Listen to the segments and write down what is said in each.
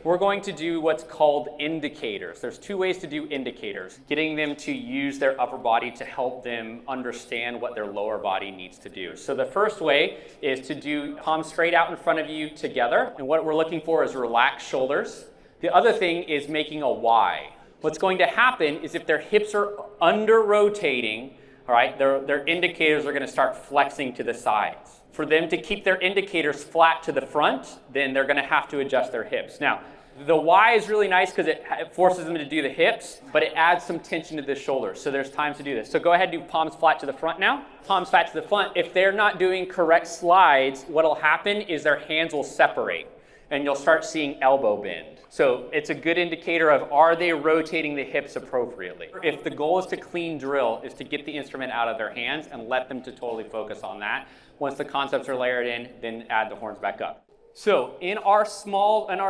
we're going to do what's called indicators. There's two ways to do indicators, getting them to use their upper body to help them understand what their lower body needs to do. So the first way is to do palms straight out in front of you together. And what we're looking for is relaxed shoulders. The other thing is making a Y. What's going to happen is if their hips are under rotating, all right, their indicators are going to start flexing to the sides. For them to keep their indicators flat to the front, then they're going to have to adjust their hips. Now, the Y is really nice because it forces them to do the hips, but it adds some tension to the shoulders. So there's times to do this. So go ahead and do palms flat to the front now. Palms flat to the front. If they're not doing correct slides, what'll happen is their hands will separate and you'll start seeing elbow bend. So it's a good indicator of, are they rotating the hips appropriately? If the goal is to clean drill, is to get the instrument out of their hands and let them to totally focus on that. Once the concepts are layered in, then add the horns back up. So in our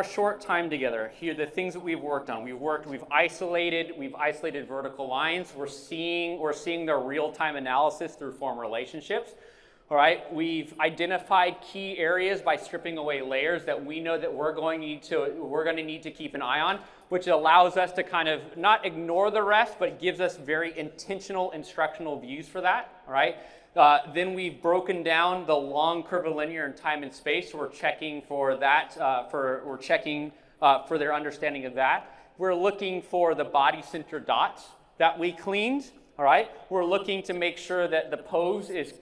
short time together, here are the things that we've worked on. We've isolated vertical lines. We're seeing their real-time analysis through form relationships. All right, we've identified key areas by stripping away layers that we know that we're going to need to keep an eye on, which allows us to kind of not ignore the rest, but gives us very intentional instructional views for that. All right. Then we've broken down the long curvilinear in time and space. So we're checking for that. We're checking for their understanding of that. We're looking for the body center dots that we cleaned. All right, we're looking to make sure that the pose is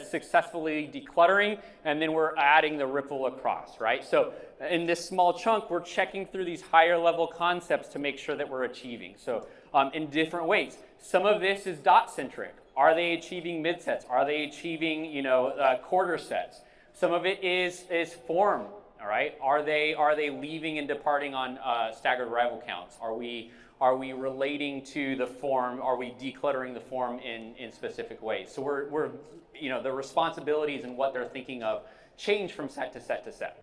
successfully decluttering, and then we're adding the ripple across, right? So in this small chunk, we're checking through these higher level concepts to make sure that we're achieving. So in different ways. Some of this is dot centric. Are they achieving mid sets? Are they achieving, quarter sets? Some of it is form. All right, are they leaving and departing on staggered arrival counts? Are we relating to the form? Are we decluttering the form in specific ways? So we're the responsibilities and what they're thinking of change from set to set to set.